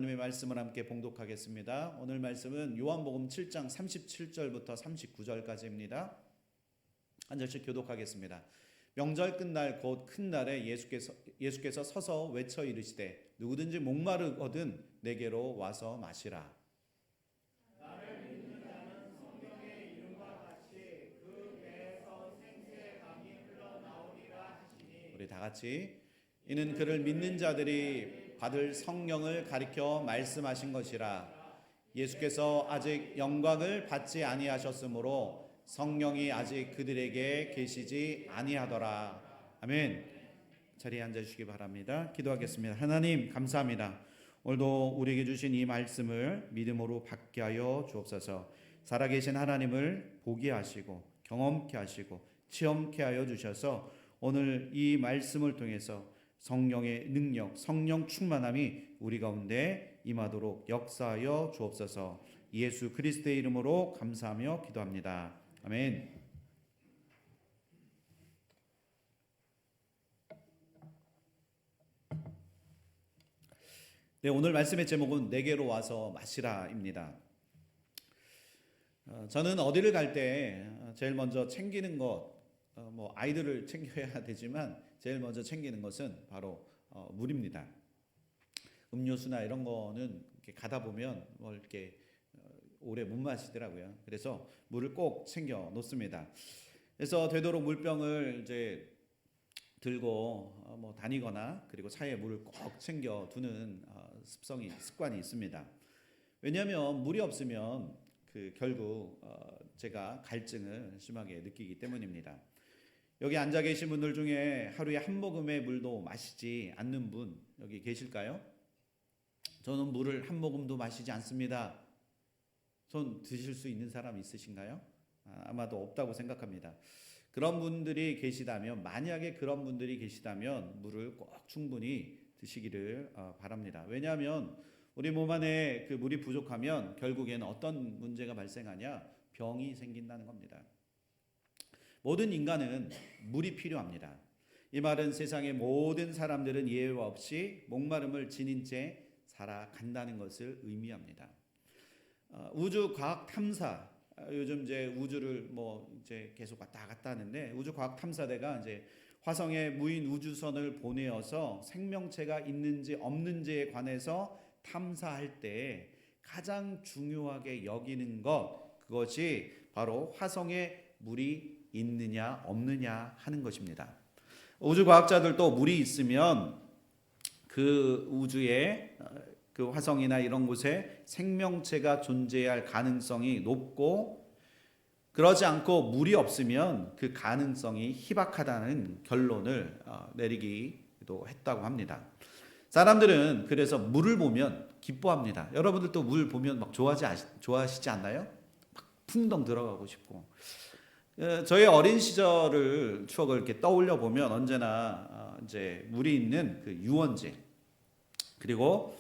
하나님의 말씀을 함께 봉독하겠습니다. 오늘 말씀은 요한복음 7장 37절부터 39절까지입니다. 한 절씩 교독하겠습니다. 명절 끝날 곧 큰 날에 예수께서 서서 외쳐 이르시되 누구든지 목마르거든 내게로 와서 마시라. 나를 믿는 자는 성경의 이름과 같이 그 배에서 생수의 강이 흘러나오리라 하시니. 우리 다 같이 이는 그를 믿는 자들이 받을 성령을 가리켜 말씀하신 것이라. 예수께서 아직 영광을 받지 아니하셨으므로 성령이 아직 그들에게 계시지 아니하더라. 아멘. 자리에 앉아주시기 바랍니다. 기도하겠습니다. 하나님 감사합니다. 오늘도 우리에게 주신 이 말씀을 믿음으로 받게 하여 주옵소서. 살아계신 하나님을 보게 하시고 경험케 하시고 체험케 하여 주셔서 오늘 이 말씀을 통해서 성령의 능력, 성령 충만함이 우리 가운데 임하도록 역사하여 주옵소서. 예수 그리스도의 이름으로 감사하며 기도합니다. 아멘. 네, 오늘 말씀의 제목은 내게로 와서 마시라입니다. 저는 어디를 갈 때 제일 먼저 챙기는 것, 아이들을 챙겨야 되지만 제일 먼저 챙기는 것은 바로 물입니다. 음료수나 이런 거는 이렇게 가다 보면 이렇게 오래 못 마시더라고요. 그래서 물을 꼭 챙겨 놓습니다. 그래서 되도록 물병을 이제 들고 다니거나 그리고 차에 물을 꼭 챙겨 두는 습관이 있습니다. 왜냐하면 물이 없으면 결국 제가 갈증을 심하게 느끼기 때문입니다. 여기 앉아 계신 분들 중에 하루에 한 모금의 물도 마시지 않는 분 여기 계실까요? 저는 물을 한 모금도 마시지 않습니다. 손 드실 수 있는 사람 있으신가요? 아마도 없다고 생각합니다. 그런 분들이 계시다면, 만약에 그런 분들이 계시다면 물을 꼭 충분히 드시기를 바랍니다. 왜냐하면 우리 몸 안에 그 물이 부족하면 결국에는 어떤 문제가 발생하냐? 병이 생긴다는 겁니다. 모든 인간은 물이 필요합니다. 이 말은 세상의 모든 사람들은 예외 없이 목마름을 지닌 채 살아간다는 것을 의미합니다. 우주 과학 탐사, 요즘 이제 우주를 이제 계속 왔다 갔다 하는데 우주 과학 탐사대가 이제 화성에 무인 우주선을 보내어서 생명체가 있는지 없는지에 관해서 탐사할 때 가장 중요하게 여기는 그것이 바로 화성에 물이 있느냐 없느냐 하는 것입니다. 우주과학자들도 물이 있으면 그 우주에 그 화성이나 이런 곳에 생명체가 존재할 가능성이 높고, 그러지 않고 물이 없으면 그 가능성이 희박하다는 결론을 내리기도 했다고 합니다. 사람들은 그래서 물을 보면 기뻐합니다. 여러분들도 물 보면 막 좋아하시지 않나요? 막 풍덩 들어가고 싶고. 저의 어린 시절을 추억을 이렇게 떠올려 보면 언제나 이제 물이 있는 그 유원지, 그리고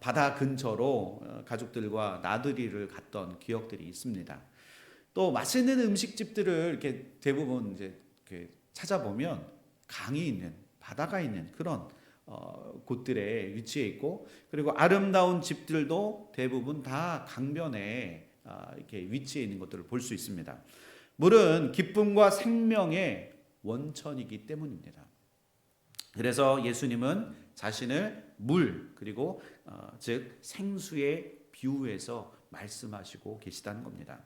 바다 근처로 가족들과 나들이를 갔던 기억들이 있습니다. 또 맛있는 음식집들을 이렇게 대부분 이제 찾아보면 강이 있는, 바다가 있는 그런 곳들에 위치해 있고, 그리고 아름다운 집들도 대부분 다 강변에 이렇게 위치해 있는 것들을 볼 수 있습니다. 물은 기쁨과 생명의 원천이기 때문입니다. 그래서 예수님은 자신을 물, 그리고 즉 생수에 비유해서 말씀하시고 계시다는 겁니다.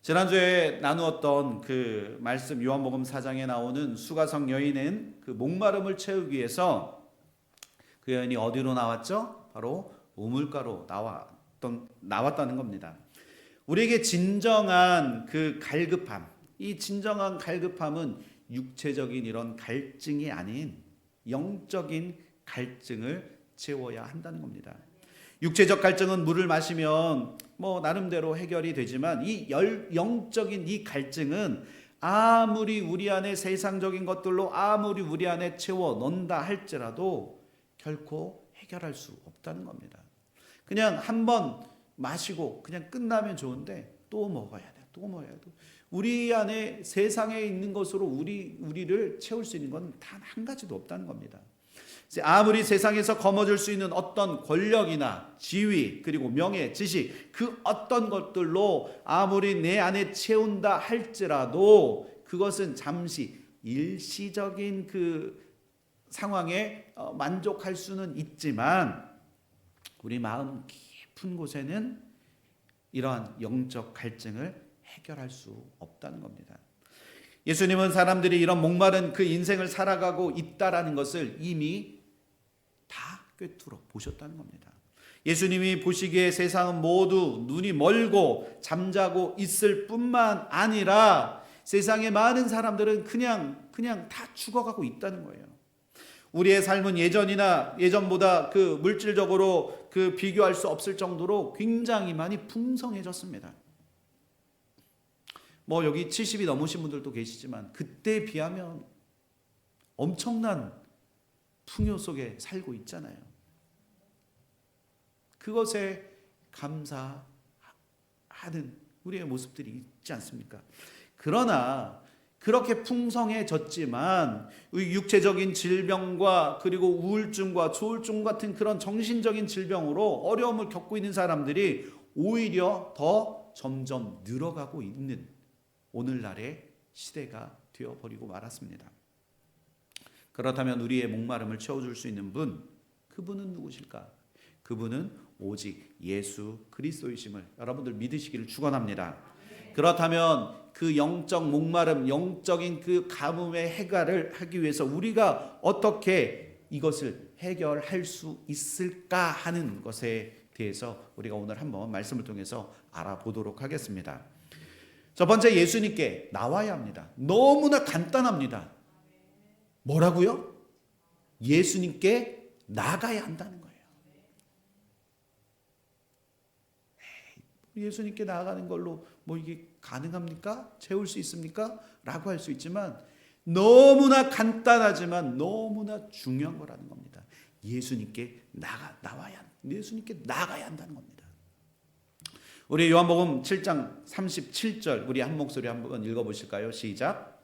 지난주에 나누었던 그 말씀, 요한복음 4장에 나오는 수가성 여인은 그 목마름을 채우기 위해서 그 여인이 어디로 나왔죠? 바로 우물가로 나왔다는 겁니다. 우리에게 진정한 그 갈급함, 이 진정한 갈급함은 육체적인 이런 갈증이 아닌 영적인 갈증을 채워야 한다는 겁니다. 육체적 갈증은 물을 마시면 나름대로 해결이 되지만 이 영적인 이 갈증은 아무리 우리 안에 세상적인 것들로 아무리 우리 안에 채워 넣는다 할지라도 결코 해결할 수 없다는 겁니다. 그냥 한번 마시고 그냥 끝나면 좋은데 또 먹어야 돼. 또 먹어야 돼. 우리 안에 세상에 있는 것으로 우리를 채울 수 있는 건 단 한 가지도 없다는 겁니다. 아무리 세상에서 거머쥘 수 있는 어떤 권력이나 지위 그리고 명예, 지식 그 어떤 것들로 아무리 내 안에 채운다 할지라도 그것은 잠시 일시적인 그 상황에 만족할 수는 있지만 우리 마음 깊은 곳에는 이러한 영적 갈증을 해결할 수 없다는 겁니다. 예수님은 사람들이 이런 목마른 그 인생을 살아가고 있다라는 것을 이미 다 꿰뚫어 보셨다는 겁니다. 예수님이 보시기에 세상은 모두 눈이 멀고 잠자고 있을 뿐만 아니라 세상의 많은 사람들은 그냥 다 죽어가고 있다는 거예요. 우리의 삶은 예전보다 그 물질적으로 그 비교할 수 없을 정도로 굉장히 많이 풍성해졌습니다. 뭐 여기 70이 넘으신 분들도 계시지만 그때에 비하면 엄청난 풍요 속에 살고 있잖아요. 그것에 감사하는 우리의 모습들이 있지 않습니까? 그러나 그렇게 풍성해졌지만 육체적인 질병과 그리고 우울증과 조울증 같은 그런 정신적인 질병으로 어려움을 겪고 있는 사람들이 오히려 더 점점 늘어가고 있는 오늘날의 시대가 되어버리고 말았습니다. 그렇다면 우리의 목마름을 채워줄 수 있는 분, 그분은 누구실까? 그분은 오직 예수 그리스도이심을 여러분들 믿으시기를 축원합니다. 그렇다면 그 영적 목마름, 영적인 그 가뭄의 해결을 하기 위해서 우리가 어떻게 이것을 해결할 수 있을까 하는 것에 대해서 우리가 오늘 한번 말씀을 통해서 알아보도록 하겠습니다. 첫 번째, 예수님께 나와야 합니다. 너무나 간단합니다. 뭐라고요? 예수님께 나가야 한다는 거예요. 예수님께 나아가는 걸로 뭐 이게 가능합니까? 채울 수 있습니까? 라고 할 수 있지만 너무나 간단하지만 너무나 중요한 거라는 겁니다. 예수님께 예수님께 나가야 한다는 겁니다. 우리 요한복음 7장 37절 우리 한 목소리 한번 읽어보실까요? 시작.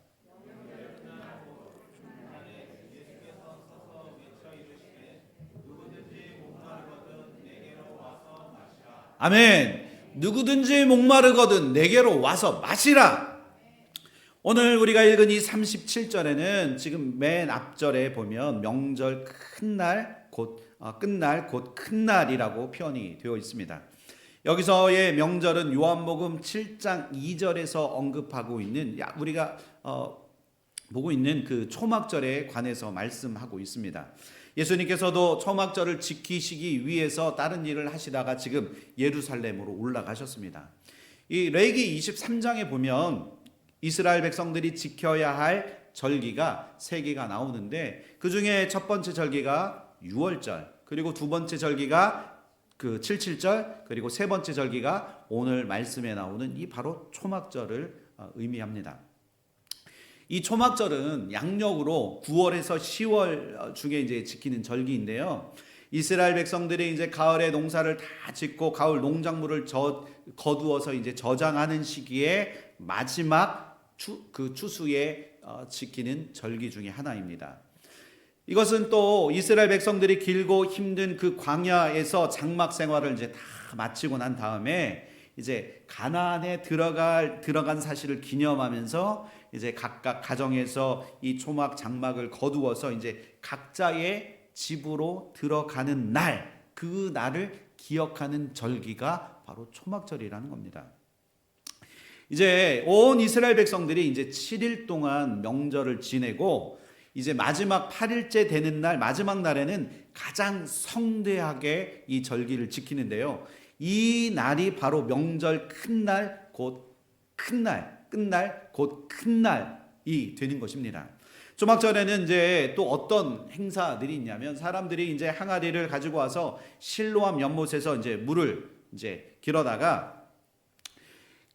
아멘. 누구든지 목마르거든 내게로 와서 마시라. 오늘 우리가 읽은 이 37절에는 지금 맨 앞절에 보면 명절 큰날 곧 끝날 곧 큰날이라고 표현이 되어 있습니다. 여기서의 명절은 요한복음 7장 2절에서 언급하고 있는 우리가 보고 있는 그 초막절에 관해서 말씀하고 있습니다. 예수님께서도 초막절을 지키시기 위해서 다른 일을 하시다가 지금 예루살렘으로 올라가셨습니다. 이 레위기 23장에 보면 이스라엘 백성들이 지켜야 할 절기가 3개가 나오는데 그 중에 첫 번째 절기가 6월절, 그리고 두 번째 절기가 그 77절, 그리고 세 번째 절기가 오늘 말씀에 나오는 이 바로 초막절을 의미합니다. 이 초막절은 양력으로 9월에서 10월 중에 이제 지키는 절기인데요. 이스라엘 백성들이 이제 가을에 농사를 다 짓고 가을 농작물을 거두어서 이제 저장하는 시기에 마지막 그 추수에 지키는 절기 중에 하나입니다. 이것은 또 이스라엘 백성들이 길고 힘든 그 광야에서 장막 생활을 이제 다 마치고 난 다음에 이제 가나안에 들어간 사실을 기념하면서 이제 각각 가정에서 이 초막 장막을 거두어서 이제 각자의 집으로 들어가는 날, 그 날을 기억하는 절기가 바로 초막절이라는 겁니다. 이제 온 이스라엘 백성들이 이제 7일 동안 명절을 지내고 이제 마지막 8일째 되는 날, 마지막 날에는 가장 성대하게 이 절기를 지키는데요. 이 날이 바로 명절 큰날 곧 큰날, 끝날 곧 큰날이 되는 것입니다. 초막절에는 이제 또 어떤 행사들이 있냐면 사람들이 이제 항아리를 가지고 와서 실로암 연못에서 이제 물을 이제 길어다가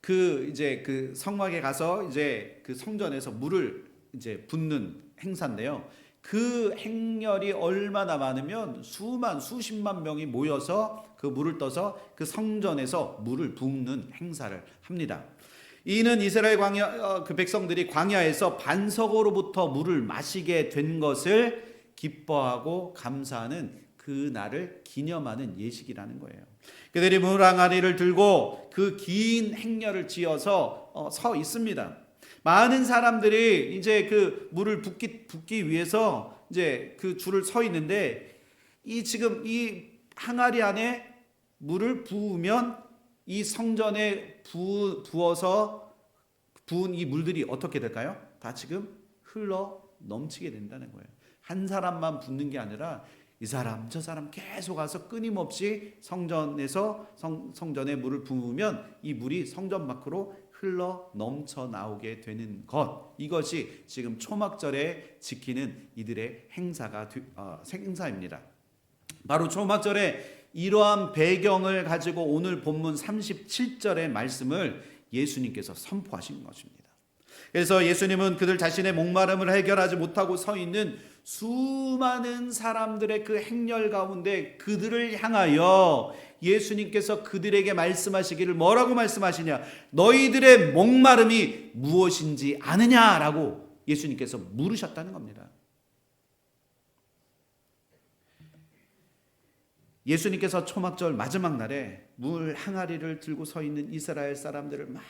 그 이제 그 성막에 가서 이제 그 성전에서 물을 이제 붓는 행사인데요. 그 행렬이 얼마나 많으면 수십만 명이 모여서 그 물을 떠서 그 성전에서 물을 붓는 행사를 합니다. 이는 이스라엘 광야 그 백성들이 광야에서 반석으로부터 물을 마시게 된 것을 기뻐하고 감사하는 그 날을 기념하는 예식이라는 거예요. 그들이 물 항아리를 들고 그 긴 행렬을 지어서 서 있습니다. 많은 사람들이 이제 그 물을 붓기 위해서 이제 그 줄을 서 있는데, 지금 이 항아리 안에 물을 부으면 이 성전에 부어서 부은 이 물들이 어떻게 될까요? 다 지금 흘러 넘치게 된다는 거예요. 한 사람만 붓는 게 아니라 이 사람 저 사람 계속 와서 끊임없이 성전에 물을 부으면 이 물이 성전 밖으로 흘러 넘쳐 나오게 되는 것, 이것이 지금 초막절에 지키는 이들의 행사입니다. 바로 초막절에 이러한 배경을 가지고 오늘 본문 37절의 말씀을 예수님께서 선포하신 것입니다. 그래서 예수님은 그들 자신의 목마름을 해결하지 못하고 서 있는 수많은 사람들의 그 행렬 가운데 그들을 향하여 예수님께서 그들에게 말씀하시기를 뭐라고 말씀하시냐? 너희들의 목마름이 무엇인지 아느냐라고 예수님께서 물으셨다는 겁니다. 예수님께서 초막절 마지막 날에 물 항아리를 들고 서 있는 이스라엘 사람들을 막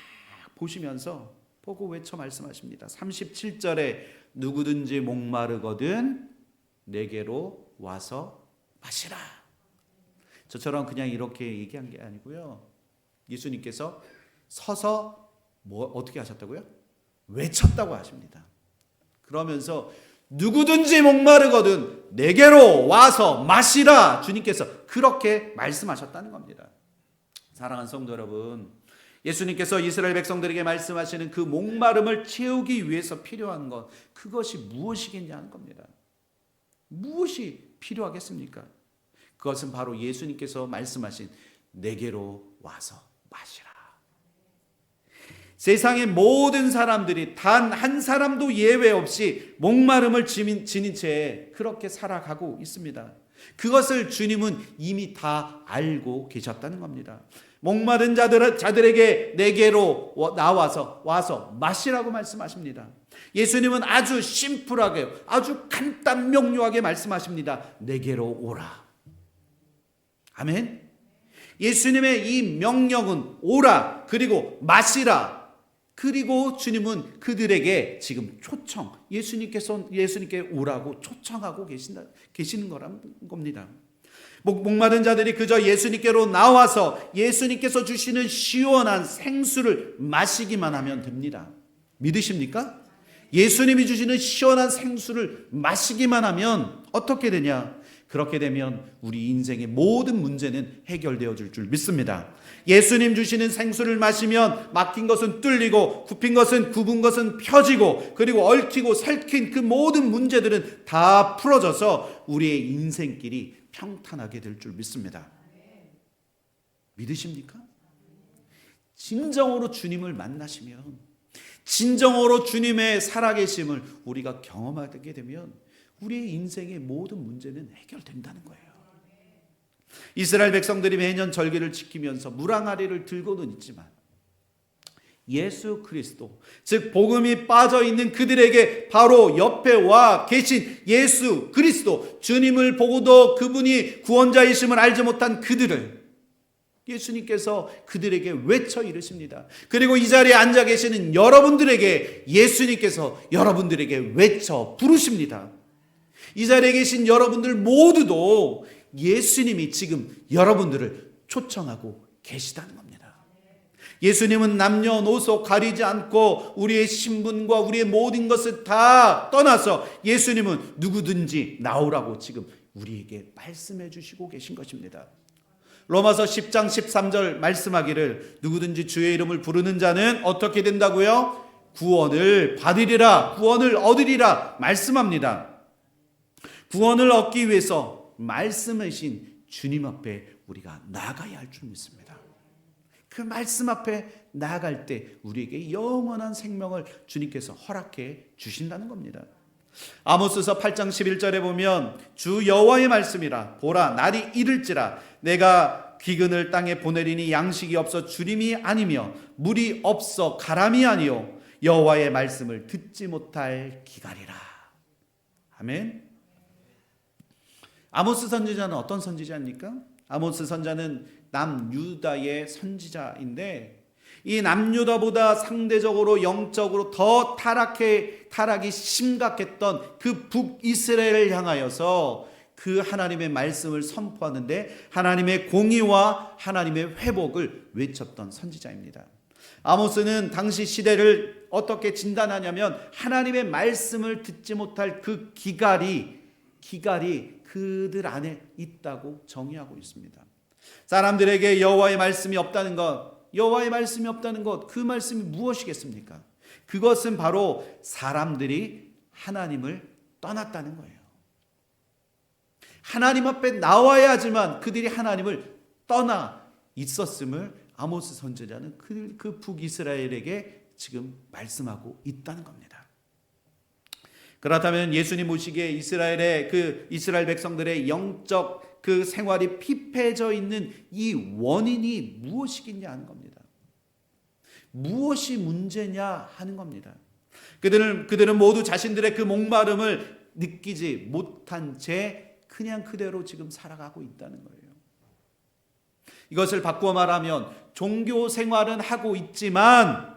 보고 외쳐 말씀하십니다. 37절에 누구든지 목마르거든 내게로 와서 마시라. 저처럼 그냥 이렇게 얘기한 게 아니고요. 예수님께서 서서 어떻게 하셨다고요? 외쳤다고 하십니다. 그러면서 누구든지 목마르거든 내게로 와서 마시라. 주님께서 그렇게 말씀하셨다는 겁니다. 사랑하는 성도 여러분, 예수님께서 이스라엘 백성들에게 말씀하시는 그 목마름을 채우기 위해서 필요한 것, 그것이 무엇이겠냐는 겁니다. 무엇이 필요하겠습니까? 그것은 바로 예수님께서 말씀하신 내게로 와서 마시라. 세상의 모든 사람들이 단 한 사람도 예외 없이 목마름을 지닌 채 그렇게 살아가고 있습니다. 그것을 주님은 이미 다 알고 계셨다는 겁니다. 목마른 자들에게 내게로 와서 마시라고 말씀하십니다. 예수님은 아주 심플하게, 아주 간단 명료하게 말씀하십니다. 내게로 오라. 아멘. 예수님의 이 명령은 오라, 그리고 마시라. 그리고 주님은 그들에게 지금 예수님께 오라고 초청하고 계시는 거란 겁니다. 목마른 자들이 그저 예수님께로 나와서 예수님께서 주시는 시원한 생수를 마시기만 하면 됩니다. 믿으십니까? 예수님이 주시는 시원한 생수를 마시기만 하면 어떻게 되냐? 그렇게 되면 우리 인생의 모든 문제는 해결되어질 줄 믿습니다. 예수님 주시는 생수를 마시면 막힌 것은 뚫리고 굽힌 것은 굽은 것은 펴지고 그리고 얽히고 설킨 그 모든 문제들은 다 풀어져서 우리의 인생길이 평탄하게 될 줄 믿습니다. 믿으십니까? 진정으로 주님을 만나시면, 진정으로 주님의 살아계심을 우리가 경험하게 되면 우리의 인생의 모든 문제는 해결된다는 거예요. 이스라엘 백성들이 매년 절기를 지키면서 물항아리를 들고는 있지만 예수 그리스도, 즉 복음이 빠져있는 그들에게 바로 옆에 와 계신 예수 그리스도, 주님을 보고도 그분이 구원자이심을 알지 못한 그들을 예수님께서 그들에게 외쳐 이르십니다. 그리고 이 자리에 앉아 계시는 여러분들에게 예수님께서 여러분들에게 외쳐 부르십니다. 이 자리에 계신 여러분들 모두도 예수님이 지금 여러분들을 초청하고 계시다는 겁니다. 예수님은 남녀노소 가리지 않고 우리의 신분과 우리의 모든 것을 다 떠나서 예수님은 누구든지 나오라고 지금 우리에게 말씀해 주시고 계신 것입니다. 로마서 10장 13절 말씀하기를 누구든지 주의 이름을 부르는 자는 어떻게 된다고요? 구원을 받으리라, 구원을 얻으리라 말씀합니다. 구원을 얻기 위해서 말씀하신 주님 앞에 우리가 나아가야 할 줄 믿습니다. 그 말씀 앞에 나아갈 때 우리에게 영원한 생명을 주님께서 허락해 주신다는 겁니다. 아모스서 8장 11절에 보면 주 여호와의 말씀이라 보라 날이 이를지라 내가 기근을 땅에 보내리니 양식이 없어 주림이 아니며 물이 없어 가람이 아니요 여호와의 말씀을 듣지 못할 기갈이라. 아멘. 아모스 선지자는 어떤 선지자입니까? 아모스 선지자는 남유다의 선지자인데 이 남유다보다 상대적으로 영적으로 더 타락이 심각했던 그 북이스라엘을 향하여서 그 하나님의 말씀을 선포하는데 하나님의 공의와 하나님의 회복을 외쳤던 선지자입니다. 아모스는 당시 시대를 어떻게 진단하냐면 하나님의 말씀을 듣지 못할 그 기갈이 그들 안에 있다고 정의하고 있습니다. 사람들에게 여호와의 말씀이 없다는 것, 그 말씀이 무엇이겠습니까? 그것은 바로 사람들이 하나님을 떠났다는 거예요. 하나님 앞에 나와야지만 그들이 하나님을 떠나 있었음을 아모스 선지자는 그 북이스라엘에게 지금 말씀하고 있다는 겁니다. 그렇다면 예수님 오시기에 이스라엘 백성들의 영적 그 생활이 피폐해져 있는 이 원인이 무엇이겠냐 하는 겁니다. 무엇이 문제냐 하는 겁니다. 그들은 모두 자신들의 그 목마름을 느끼지 못한 채 그냥 그대로 지금 살아가고 있다는 거예요. 이것을 바꾸어 말하면 종교 생활은 하고 있지만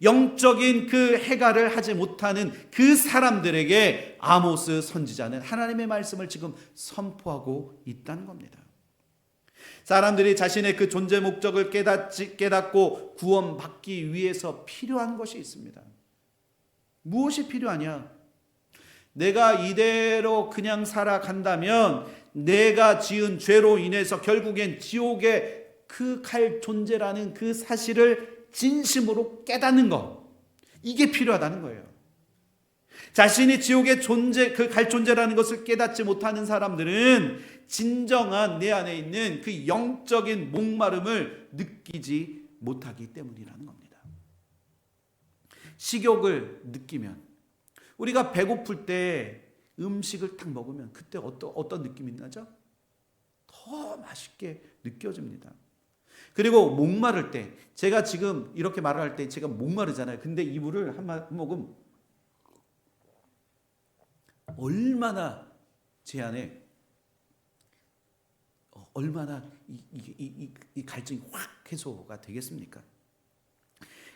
영적인 그 해결을 하지 못하는 그 사람들에게 아모스 선지자는 하나님의 말씀을 지금 선포하고 있다는 겁니다. 사람들이 자신의 그 존재 목적을 깨닫고 구원받기 위해서 필요한 것이 있습니다. 무엇이 필요하냐? 내가 이대로 그냥 살아간다면 내가 지은 죄로 인해서 결국엔 지옥에 그 갈 존재라는 그 사실을 진심으로 깨닫는 것, 이게 필요하다는 거예요. 자신이 지옥의 갈 존재라는 것을 깨닫지 못하는 사람들은 진정한 내 안에 있는 그 영적인 목마름을 느끼지 못하기 때문이라는 겁니다. 식욕을 느끼면, 우리가 배고플 때 음식을 딱 먹으면 그때 어떤 느낌이 나죠? 더 맛있게 느껴집니다. 그리고 목마를 때, 제가 지금 이렇게 말을 할 때 제가 목마르잖아요. 근데 이 물을 한 모금 얼마나 제 안에 얼마나 이 갈증이 확 해소가 되겠습니까?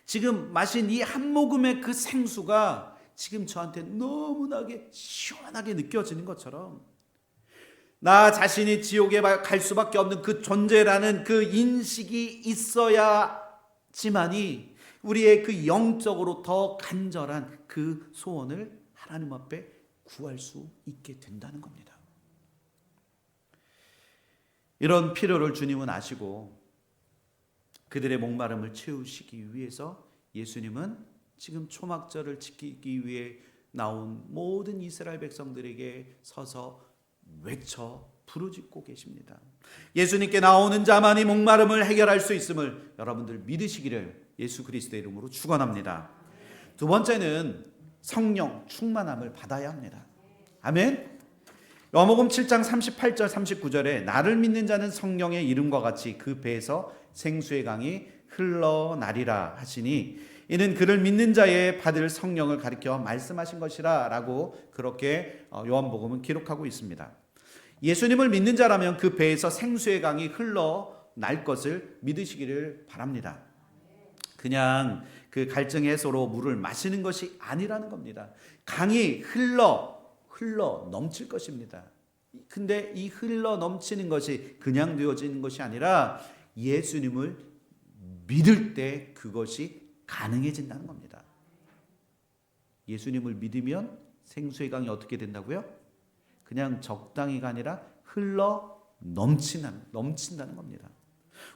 지금 마신 이 한 모금의 그 생수가 지금 저한테 너무나게 시원하게 느껴지는 것처럼 나 자신이 지옥에 갈 수밖에 없는 그 존재라는 그 인식이 있어야지만이 우리의 그 영적으로 더 간절한 그 소원을 하나님 앞에 구할 수 있게 된다는 겁니다. 이런 필요를 주님은 아시고 그들의 목마름을 채우시기 위해서 예수님은 지금 초막절을 지키기 위해 나온 모든 이스라엘 백성들에게 서서 외쳐 부르짖고 계십니다. 예수님께 나오는 자만이 목마름을 해결할 수 있음을 여러분들 믿으시기를 예수 그리스도의 이름으로 축원합니다. 두 번째는 성령 충만함을 받아야 합니다. 아멘. 요한복음 7장 38절 39절에 나를 믿는 자는 성령의 이름과 같이 그 배에서 생수의 강이 흘러나리라 하시니 이는 그를 믿는 자의 받을 성령을 가리켜 말씀하신 것이라 라고 그렇게 요한복음은 기록하고 있습니다. 예수님을 믿는 자라면 그 배에서 생수의 강이 흘러날 것을 믿으시기를 바랍니다. 그냥 그 갈증 해소로 물을 마시는 것이 아니라는 겁니다. 강이 흘러 넘칠 것입니다. 근데 이 흘러 넘치는 것이 그냥 되어지는 것이 아니라 예수님을 믿을 때 그것이 가능해진다는 겁니다. 예수님을 믿으면 생수의 강이 어떻게 된다고요? 그냥 적당히가 아니라 흘러 넘친다는 겁니다.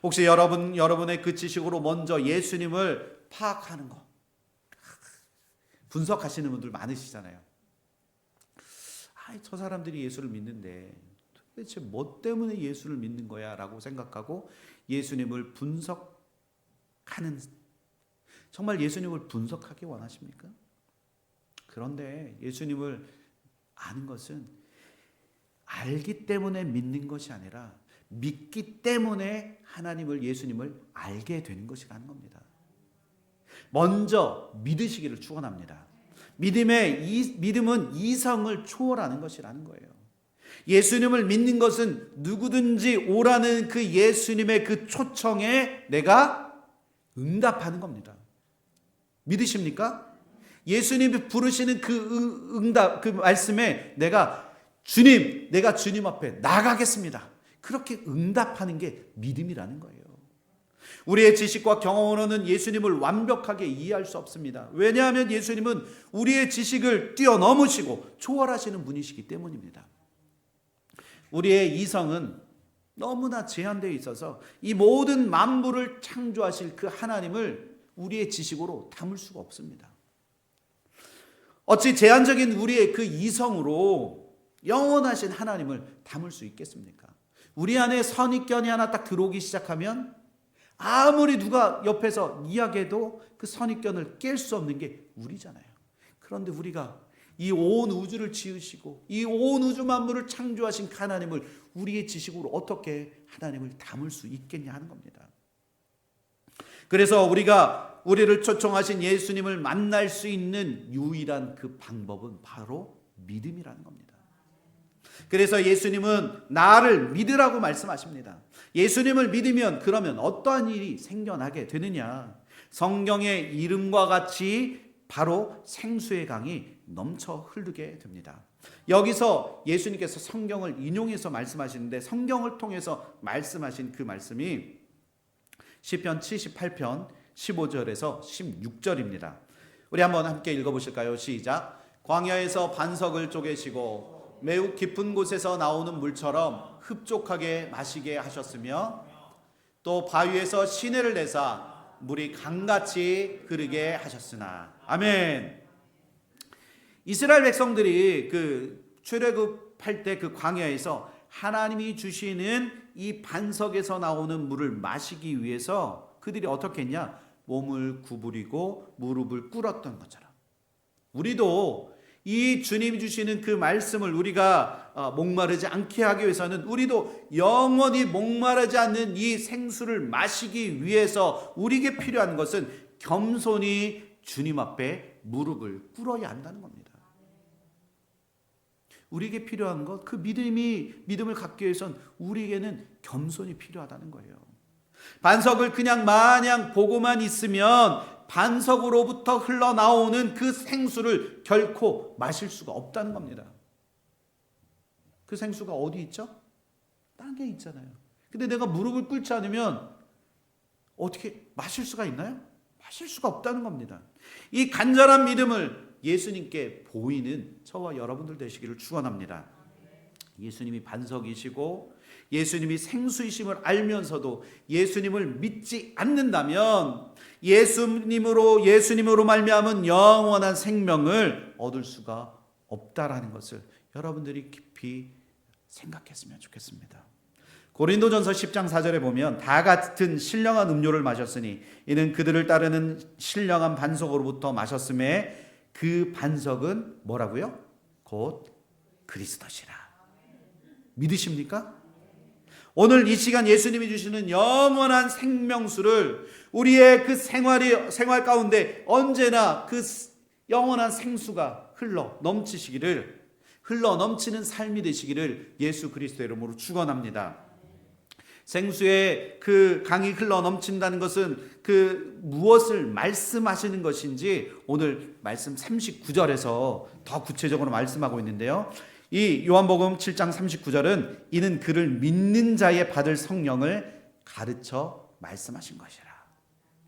혹시 여러분의 그 지식으로 먼저 예수님을 파악하는 거, 분석하시는 분들 많으시잖아요. 저 사람들이 예수를 믿는데 도대체 뭐 때문에 예수를 믿는 거야? 라고 생각하고 예수님을 분석하는, 정말 예수님을 분석하기 원하십니까? 그런데 예수님을 아는 것은 알기 때문에 믿는 것이 아니라 믿기 때문에 예수님을 알게 되는 것이라는 겁니다. 먼저 믿으시기를 축원합니다. 믿음은 이성을 초월하는 것이라는 거예요. 예수님을 믿는 것은 누구든지 오라는 그 예수님의 그 초청에 내가 응답하는 겁니다. 믿으십니까? 예수님이 부르시는 그 응답, 그 말씀에 내가 주님 앞에 나가겠습니다. 그렇게 응답하는 게 믿음이라는 거예요. 우리의 지식과 경험으로는 예수님을 완벽하게 이해할 수 없습니다. 왜냐하면 예수님은 우리의 지식을 뛰어넘으시고 초월하시는 분이시기 때문입니다. 우리의 이성은 너무나 제한되어 있어서 이 모든 만물을 창조하실 그 하나님을 우리의 지식으로 담을 수가 없습니다. 어찌 제한적인 우리의 그 이성으로 영원하신 하나님을 담을 수 있겠습니까? 우리 안에 선입견이 하나 딱 들어오기 시작하면 아무리 누가 옆에서 이야기해도 그 선입견을 깰 수 없는 게 우리잖아요. 그런데 우리가 이 온 우주를 지으시고 이 온 우주 만물을 창조하신 하나님을 우리의 지식으로 어떻게 하나님을 담을 수 있겠냐 하는 겁니다. 그래서 우리를 초청하신 예수님을 만날 수 있는 유일한 그 방법은 바로 믿음이라는 겁니다. 그래서 예수님은 나를 믿으라고 말씀하십니다. 예수님을 믿으면 그러면 어떠한 일이 생겨나게 되느냐? 성경의 이름과 같이 바로 생수의 강이 넘쳐 흐르게 됩니다. 여기서 예수님께서 성경을 인용해서 말씀하시는데 성경을 통해서 말씀하신 그 말씀이 시편 78편 15절에서 16절입니다. 우리 한번 함께 읽어보실까요? 시작. 광야에서 반석을 쪼개시고 매우 깊은 곳에서 나오는 물처럼 흡족하게 마시게 하셨으며 또 바위에서 시내를 내사 물이 강같이 흐르게 하셨으나. 아멘. 이스라엘 백성들이 그 출애굽할 때 그 광야에서 하나님이 주시는 이 반석에서 나오는 물을 마시기 위해서 그들이 어떻게 했냐? 몸을 구부리고 무릎을 꿇었던 것처럼 우리도 이 주님이 주시는 그 말씀을 우리가 목마르지 않게 하기 위해서는 우리도 영원히 목마르지 않는 이 생수를 마시기 위해서 우리에게 필요한 것은 겸손히 주님 앞에 무릎을 꿇어야 한다는 겁니다. 우리에게 필요한 것, 그 믿음을 갖기 위해서는 우리에게는 겸손이 필요하다는 거예요. 반석을 그냥 마냥 보고만 있으면 반석으로부터 흘러나오는 그 생수를 결코 마실 수가 없다는 겁니다. 그 생수가 어디 있죠? 땅에 있잖아요. 근데 내가 무릎을 꿇지 않으면 어떻게 마실 수가 있나요? 마실 수가 없다는 겁니다. 이 간절한 믿음을 예수님께 보이는 저와 여러분들 되시기를 축원합니다. 예수님이 반석이시고 예수님이 생수이심을 알면서도 예수님을 믿지 않는다면 예수님으로 말미암은 영원한 생명을 얻을 수가 없다라는 것을 여러분들이 깊이 생각했으면 좋겠습니다. 고린도전서 10장 4절에 보면 다 같은 신령한 음료를 마셨으니 이는 그들을 따르는 신령한 반석으로부터 마셨음에 그 반석은 뭐라고요? 곧 그리스도시라. 믿으십니까? 오늘 이 시간 예수님이 주시는 영원한 생명수를 우리의 그 생활 가운데 언제나 그 영원한 생수가 흘러 넘치는 삶이 되시기를 예수 그리스도의 이름으로 축원합니다. 생수의 그 강이 흘러 넘친다는 것은 그 무엇을 말씀하시는 것인지 오늘 말씀 39절에서 더 구체적으로 말씀하고 있는데요. 이 요한복음 7장 39절은 이는 그를 믿는 자의 받을 성령을 가르쳐 말씀하신 것이라.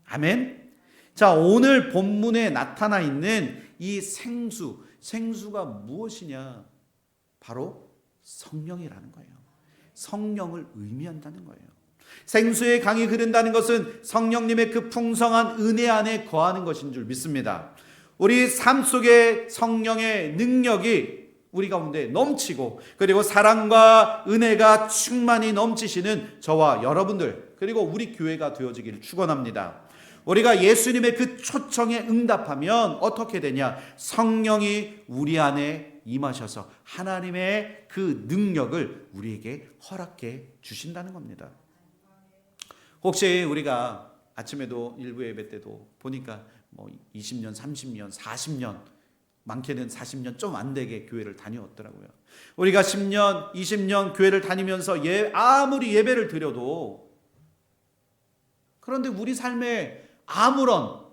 아멘. 자, 오늘 본문에 나타나 있는 이 생수가 무엇이냐? 바로 성령이라는 거예요. 성령을 의미한다는 거예요. 생수의 강이 흐른다는 것은 성령님의 그 풍성한 은혜 안에 거하는 것인 줄 믿습니다. 우리 삶 속에 성령의 능력이 우리 가운데 넘치고 그리고 사랑과 은혜가 충만히 넘치시는 저와 여러분들 그리고 우리 교회가 되어지기를 축원합니다. 우리가 예수님의 그 초청에 응답하면 어떻게 되냐? 성령이 우리 안에 임하셔서 하나님의 그 능력을 우리에게 허락해 주신다는 겁니다. 혹시 우리가 아침에도 일부 예배 때도 보니까 20년, 30년, 40년 많게는 40년 좀 안 되게 교회를 다녀왔더라고요. 우리가 10년, 20년 교회를 다니면서 아무리 예배를 드려도, 그런데 우리 삶에 아무런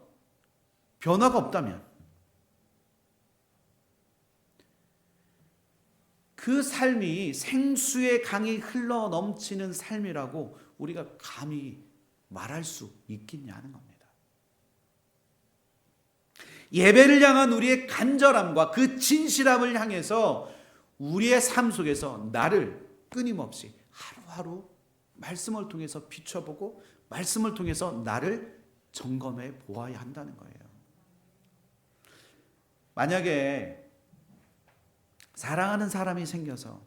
변화가 없다면 그 삶이 생수의 강이 흘러 넘치는 삶이라고 우리가 감히 말할 수 있겠냐는 겁니다. 예배를 향한 우리의 간절함과 그 진실함을 향해서 우리의 삶 속에서 나를 끊임없이 하루하루 말씀을 통해서 비춰보고 말씀을 통해서 나를 점검해 보아야 한다는 거예요. 만약에 사랑하는 사람이 생겨서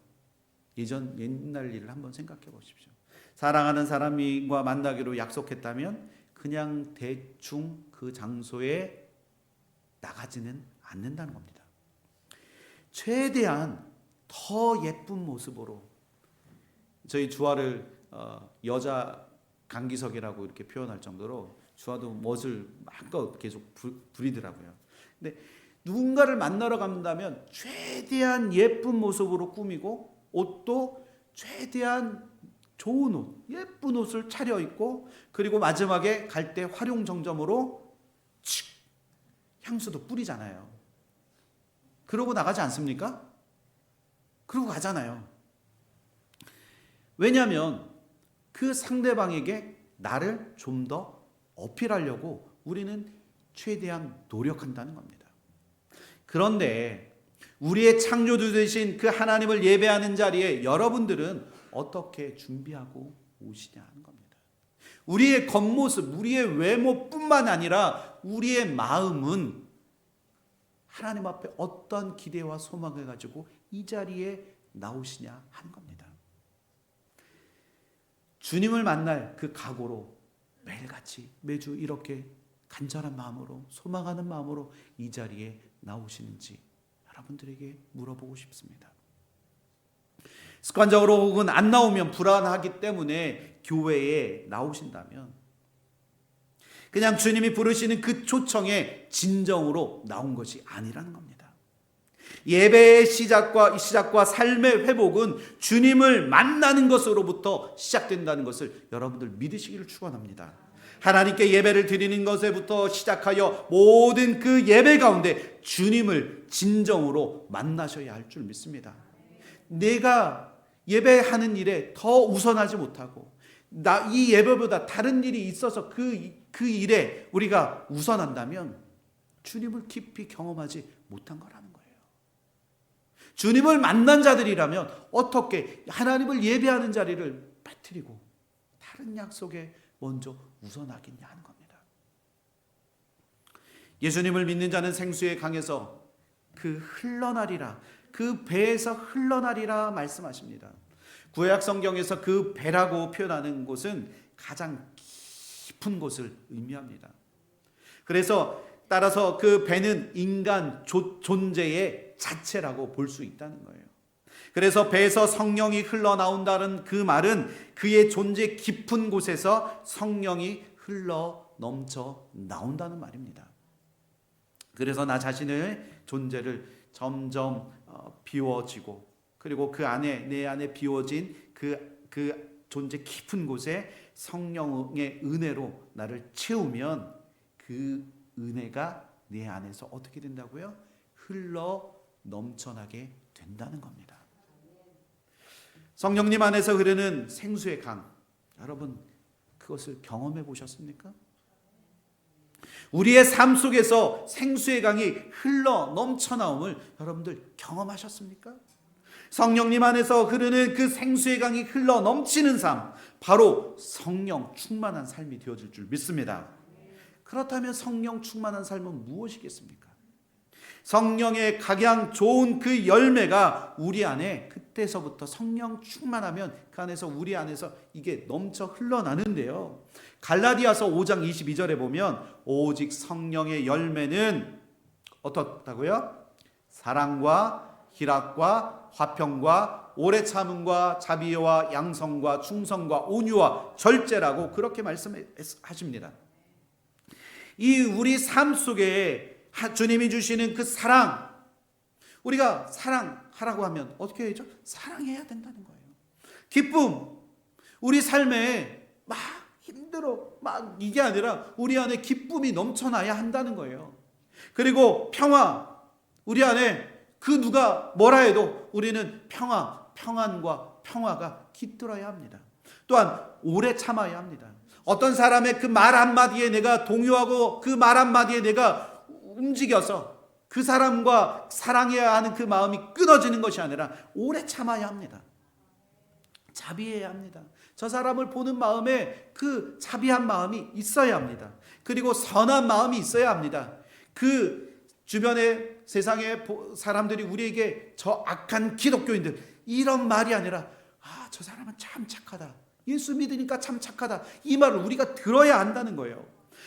옛날 일을 한번 생각해 보십시오. 사랑하는 사람과 만나기로 약속했다면 그냥 대충 그 장소에 나가지는 않는다는 겁니다. 최대한 더 예쁜 모습으로, 저희 주아를 여자 강기석이라고 이렇게 표현할 정도로 주아도 멋을 마음껏 계속 부리더라고요. 근데 누군가를 만나러 간다면 최대한 예쁜 모습으로 꾸미고 옷도 최대한 좋은 옷, 예쁜 옷을 차려입고, 그리고 마지막에 갈 때 활용정점으로 향수도 뿌리잖아요. 그러고 나가지 않습니까? 그러고 가잖아요. 왜냐하면 그 상대방에게 나를 좀 더 어필하려고 우리는 최대한 노력한다는 겁니다. 그런데 우리의 창조주 되신 그 하나님을 예배하는 자리에 여러분들은 어떻게 준비하고 오시냐 하는 겁니다. 우리의 겉모습, 우리의 외모뿐만 아니라 우리의 마음은 하나님 앞에 어떤 기대와 소망을 가지고 이 자리에 나오시냐 하는 겁니다. 주님을 만날 그 각오로 매일같이 매주 이렇게 간절한 마음으로, 소망하는 마음으로 이 자리에 나오시는지 여러분들에게 물어보고 싶습니다. 습관적으로 혹은 안 나오면 불안하기 때문에 교회에 나오신다면 그냥 주님이 부르시는 그 초청에 진정으로 나온 것이 아니라는 겁니다. 예배의 시작과 삶의 회복은 주님을 만나는 것으로부터 시작된다는 것을 여러분들 믿으시기를 축원합니다. 하나님께 예배를 드리는 것에부터 시작하여 모든 그 예배 가운데 주님을 진정으로 만나셔야 할 줄 믿습니다. 내가 예배하는 일에 더 우선하지 못하고 이 예배보다 다른 일이 있어서 그 일에 우리가 우선한다면 주님을 깊이 경험하지 못한 거라는 거예요. 주님을 만난 자들이라면 어떻게 하나님을 예배하는 자리를 빠뜨리고 다른 약속에 먼저 우선하겠냐 하는 겁니다. 예수님을 믿는 자는 생수의 강에서 그 흘러나리라, 그 배에서 흘러나리라 말씀하십니다. 구약 성경에서 그 배라고 표현하는 곳은 가장 깊은 곳을 의미합니다. 그래서 따라서 그 배는 인간 존재의 자체라고 볼 수 있다는 거예요. 그래서 배에서 성령이 흘러나온다는 그 말은 그의 존재 깊은 곳에서 성령이 흘러 넘쳐 나온다는 말입니다. 그래서 나 자신의 존재를 점점 비워지고, 그리고 그 안에, 내 안에 비워진 그 존재 깊은 곳에 성령의 은혜로 나를 채우면 그 은혜가 내 안에서 어떻게 된다고요? 흘러 넘쳐나게 된다는 겁니다. 성령님 안에서 흐르는 생수의 강, 여러분 그것을 경험해 보셨습니까? 우리의 삶 속에서 생수의 강이 흘러 넘쳐나옴을 여러분들 경험하셨습니까? 성령님 안에서 흐르는 그 생수의 강이 흘러 넘치는 삶, 바로 성령 충만한 삶이 되어질 줄 믿습니다. 그렇다면 성령 충만한 삶은 무엇이겠습니까? 성령의 각양 좋은 그 열매가 우리 안에, 그때서부터 성령 충만하면 그 안에서, 우리 안에서 이게 넘쳐 흘러나는데요. 갈라디아서 5장 22절에 보면 오직 성령의 열매는 어떻다고요? 사랑과 희락과 화평과 오래 참음과 자비와 양성과 충성과 온유와 절제라고 그렇게 말씀하십니다. 이 우리 삶 속에 주님이 주시는 그 사랑, 우리가 사랑하라고 하면 어떻게 해야죠? 사랑해야 된다는 거예요. 기쁨, 우리 삶에 막 힘들어 막 이게 아니라 우리 안에 기쁨이 넘쳐나야 한다는 거예요. 그리고 평화, 우리 안에 그 누가 뭐라 해도 우리는 평안과 평화가 깃들어야 합니다. 또한 오래 참아야 합니다. 어떤 사람의 그 말 한마디에 내가 동요하고 그 말 한마디에 내가 움직여서 그 사람과 사랑해야 하는 그 마음이 끊어지는 것이 아니라 오래 참아야 합니다. 자비해야 합니다. 저 사람을 보는 마음에 그 자비한 마음이 있어야 합니다. 그리고 선한 마음이 있어야 합니다. 그 주변의 세상의 사람들이 우리에게 저 악한 기독교인들 이런 말이 아니라 저 사람은 참 착하다. 예수 믿으니까 참 착하다. 이 말을 우리가 들어야 한다는 거예요.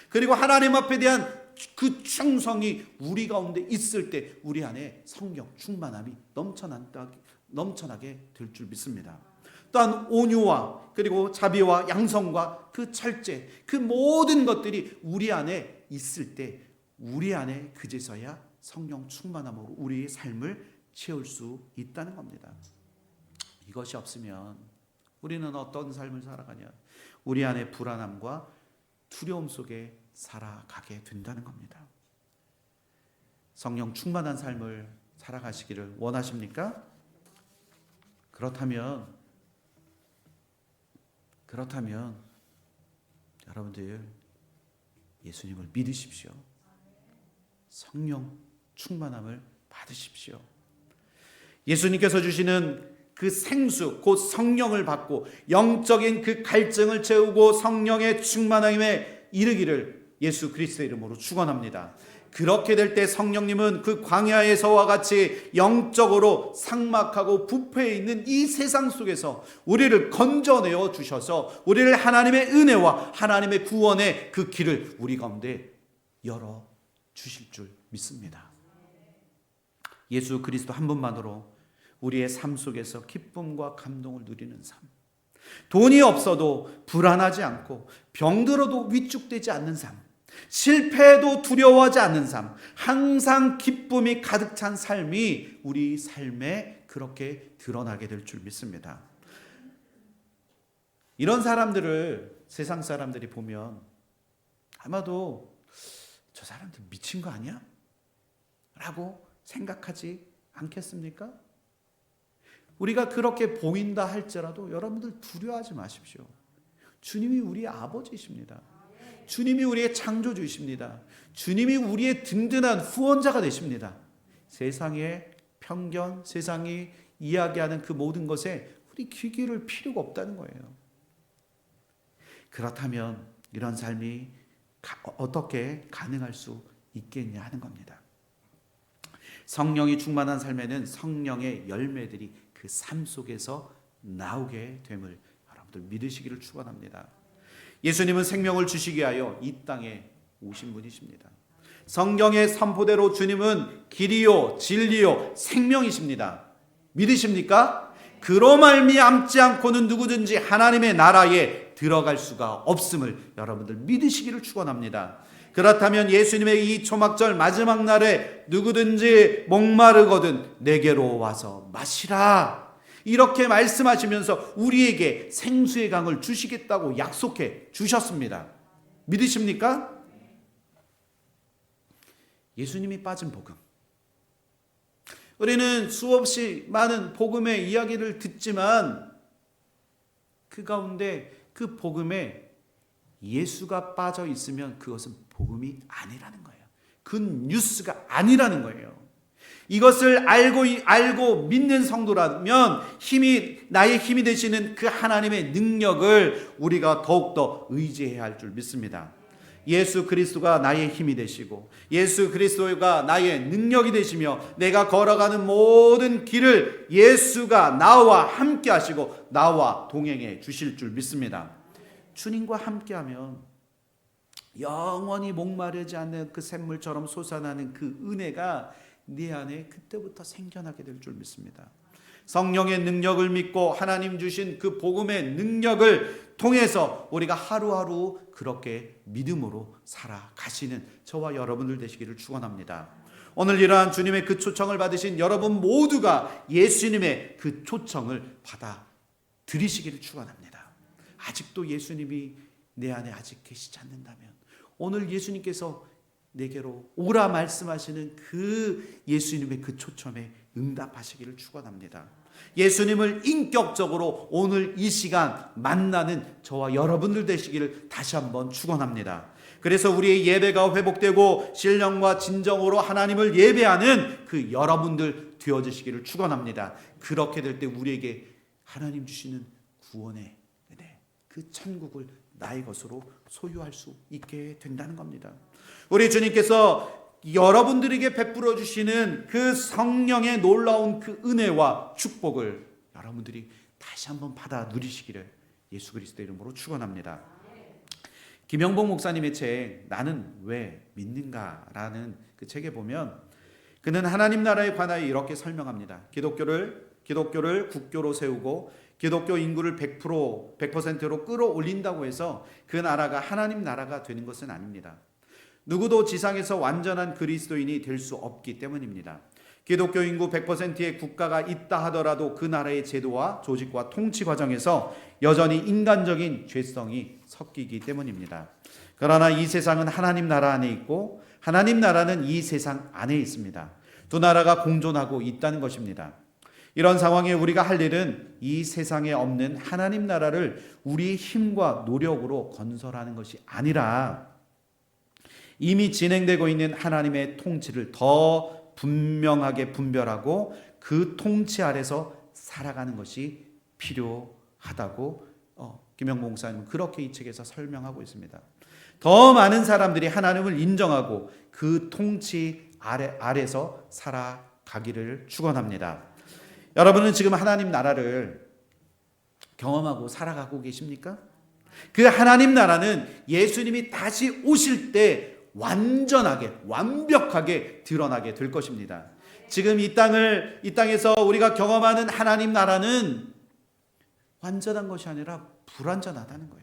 그리고 하나님 앞에 대한 그 충성이 우리 가운데 있을 때 우리 안에 성령 충만함이 넘쳐나게 될 줄 믿습니다. 또한 온유와 그리고 자비와 양성과 그 철제, 그 모든 것들이 우리 안에 있을 때 우리 안에 그제서야 성령 충만함으로 우리의 삶을 채울 수 있다는 겁니다. 이것이 없으면 우리는 어떤 삶을 살아가냐? 우리 안에 불안함과 두려움 속에 살아가게 된다는 겁니다. 성령 충만한 삶을 살아가시기를 원하십니까? 그렇다면 여러분들 예수님을 믿으십시오. 성령 충만함을 받으십시오. 예수님께서 주시는 그 생수 곧 성령을 받고 영적인 그 갈증을 채우고 성령의 충만함에 이르기를 예수 그리스도의 이름으로 축원합니다. 그렇게 될 때 성령님은 그 광야에서와 같이 영적으로 삭막하고 부패해 있는 이 세상 속에서 우리를 건져내어 주셔서 우리를 하나님의 은혜와 하나님의 구원의 그 길을 우리 가운데 열어 주실 줄 믿습니다. 예수 그리스도 한 분만으로 우리의 삶 속에서 기쁨과 감동을 누리는 삶, 돈이 없어도 불안하지 않고 병들어도 위축되지 않는 삶, 실패해도 두려워하지 않는 삶, 항상 기쁨이 가득 찬 삶이 우리 삶에 그렇게 드러나게 될 줄 믿습니다. 이런 사람들을 세상 사람들이 보면 아마도 저 사람들 미친 거 아니야? 라고 생각하지 않겠습니까? 우리가 그렇게 보인다 할지라도 여러분들 두려워하지 마십시오. 주님이 우리의 아버지이십니다. 주님이 우리의 창조주이십니다. 주님이 우리의 든든한 후원자가 되십니다. 세상의 편견, 세상이 이야기하는 그 모든 것에 우리 귀 기울일 필요가 없다는 거예요. 그렇다면 이런 삶이 어떻게 가능할 수 있겠냐 하는 겁니다. 성령이 충만한 삶에는 성령의 열매들이 그 삶 속에서 나오게 됨을 여러분들 믿으시기를 축원합니다. 예수님은 생명을 주시기 위하여 이 땅에 오신 분이십니다. 성경의 선포대로 주님은 길이요 진리요 생명이십니다. 믿으십니까? 그로 말미암지 않고는 누구든지 하나님의 나라에 들어갈 수가 없음을 여러분들 믿으시기를 축원합니다. 그렇다면 예수님의 이 초막절 마지막 날에 누구든지 목마르거든 내게로 와서 마시라 이렇게 말씀하시면서 우리에게 생수의 강을 주시겠다고 약속해 주셨습니다. 믿으십니까? 예수님이 빠진 복음, 우리는 수없이 많은 복음의 이야기를 듣지만 그 가운데 그 복음에 예수가 빠져 있으면 그것은 복음이 아니라는 거예요. 그 뉴스가 아니라는 거예요. 이것을 알고 믿는 성도라면 나의 힘이 되시는 그 하나님의 능력을 우리가 더욱더 의지해야 할 줄 믿습니다. 예수 그리스도가 나의 힘이 되시고 예수 그리스도가 나의 능력이 되시며 내가 걸어가는 모든 길을 예수가 나와 함께 하시고 나와 동행해 주실 줄 믿습니다. 주님과 함께하면 영원히 목마르지 않는 그 샘물처럼 솟아나는 그 은혜가 네 안에 그때부터 생겨나게 될 줄 믿습니다. 성령의 능력을 믿고 하나님 주신 그 복음의 능력을 통해서 우리가 하루하루 그렇게 믿음으로 살아가시는 저와 여러분들 되시기를 축원합니다. 오늘 이러한 주님의 그 초청을 받으신 여러분 모두가 예수님의 그 초청을 받아 들이시기를 축원합니다. 아직도 예수님이 내 안에 아직 계시지 않는다면 오늘 예수님께서 내게로 오라 말씀하시는 그 예수님의 그 초청에 응답하시기를 축원합니다. 예수님을 인격적으로 오늘 이 시간 만나는 저와 여러분들 되시기를 다시 한번 축원합니다. 그래서 우리의 예배가 회복되고 신령과 진정으로 하나님을 예배하는 그 여러분들 되어주시기를 축원합니다. 그렇게 될 때 우리에게 하나님 주시는 구원의 은혜, 그 천국을 나의 것으로 소유할 수 있게 된다는 겁니다. 우리 주님께서 여러분들에게 베풀어 주시는 그 성령의 놀라운 그 은혜와 축복을 여러분들이 다시 한번 받아 누리시기를 예수 그리스도의 이름으로 축원합니다. 김영복 목사님의 책 나는 왜 믿는가라는 그 책에 보면 그는 하나님 나라에 관하여 이렇게 설명합니다. 기독교를 국교로 세우고 기독교 인구를 100%로 끌어올린다고 해서 그 나라가 하나님 나라가 되는 것은 아닙니다. 누구도 지상에서 완전한 그리스도인이 될 수 없기 때문입니다. 기독교 인구 100%의 국가가 있다 하더라도 그 나라의 제도와 조직과 통치 과정에서 여전히 인간적인 죄성이 섞이기 때문입니다. 그러나 이 세상은 하나님 나라 안에 있고 하나님 나라는 이 세상 안에 있습니다. 두 나라가 공존하고 있다는 것입니다. 이런 상황에 우리가 할 일은 이 세상에 없는 하나님 나라를 우리의 힘과 노력으로 건설하는 것이 아니라 이미 진행되고 있는 하나님의 통치를 더 분명하게 분별하고 그 통치 아래서 살아가는 것이 필요하다고 김영복 목사님은 그렇게 이 책에서 설명하고 있습니다. 더 많은 사람들이 하나님을 인정하고 그 통치 아래서 살아가기를 축원합니다. 여러분은 지금 하나님 나라를 경험하고 살아가고 계십니까? 그 하나님 나라는 예수님이 다시 오실 때 완전하게 완벽하게 드러나게 될 것입니다. 지금 이 땅에서 우리가 경험하는 하나님 나라는 완전한 것이 아니라 불완전하다는 거예요.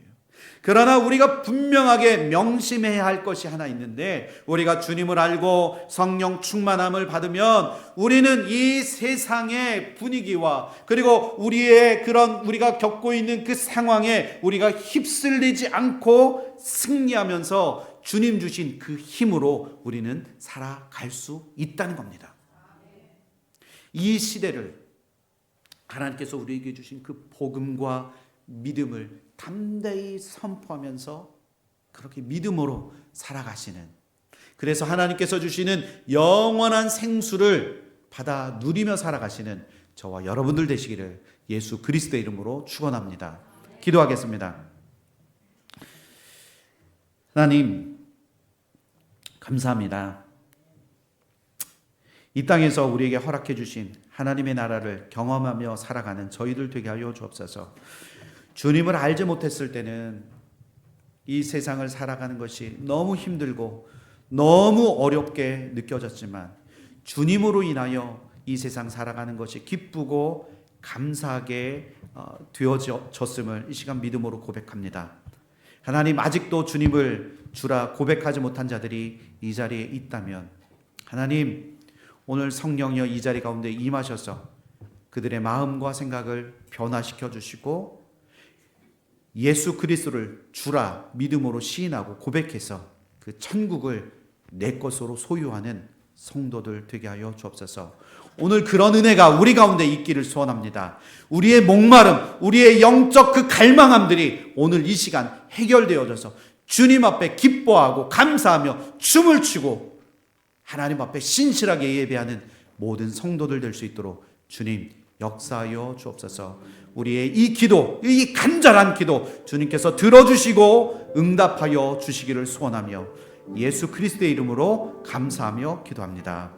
그러나 우리가 분명하게 명심해야 할 것이 하나 있는데 우리가 주님을 알고 성령 충만함을 받으면 우리는 이 세상의 분위기와 그리고 우리가 겪고 있는 그 상황에 우리가 휩쓸리지 않고 승리하면서 주님 주신 그 힘으로 우리는 살아갈 수 있다는 겁니다. 이 시대를 하나님께서 우리에게 주신 그 복음과 믿음을 담대히 선포하면서 그렇게 믿음으로 살아가시는, 그래서 하나님께서 주시는 영원한 생수를 받아 누리며 살아가시는 저와 여러분들 되시기를 예수 그리스도의 이름으로 축원합니다. 기도하겠습니다. 하나님 감사합니다. 이 땅에서 우리에게 허락해 주신 하나님의 나라를 경험하며 살아가는 저희들 되게 하여 주옵소서. 주님을 알지 못했을 때는 이 세상을 살아가는 것이 너무 힘들고 너무 어렵게 느껴졌지만 주님으로 인하여 이 세상 살아가는 것이 기쁘고 감사하게 되어졌음을 이 시간 믿음으로 고백합니다. 하나님, 아직도 주님을 주라 고백하지 못한 자들이 이 자리에 있다면 하나님, 오늘 성령이여 이 자리 가운데 임하셔서 그들의 마음과 생각을 변화시켜 주시고 예수 그리스도를 주라 믿음으로 시인하고 고백해서 그 천국을 내 것으로 소유하는 성도들 되게 하여 주옵소서. 오늘 그런 은혜가 우리 가운데 있기를 소원합니다. 우리의 목마름, 우리의 영적 그 갈망함들이 오늘 이 시간 해결되어져서 주님 앞에 기뻐하고 감사하며 춤을 추고 하나님 앞에 신실하게 예배하는 모든 성도들 될 수 있도록 주님 역사하여 주옵소서. 우리의 이 기도, 이 간절한 기도 주님께서 들어주시고 응답하여 주시기를 소원하며 예수 그리스도의 이름으로 감사하며 기도합니다.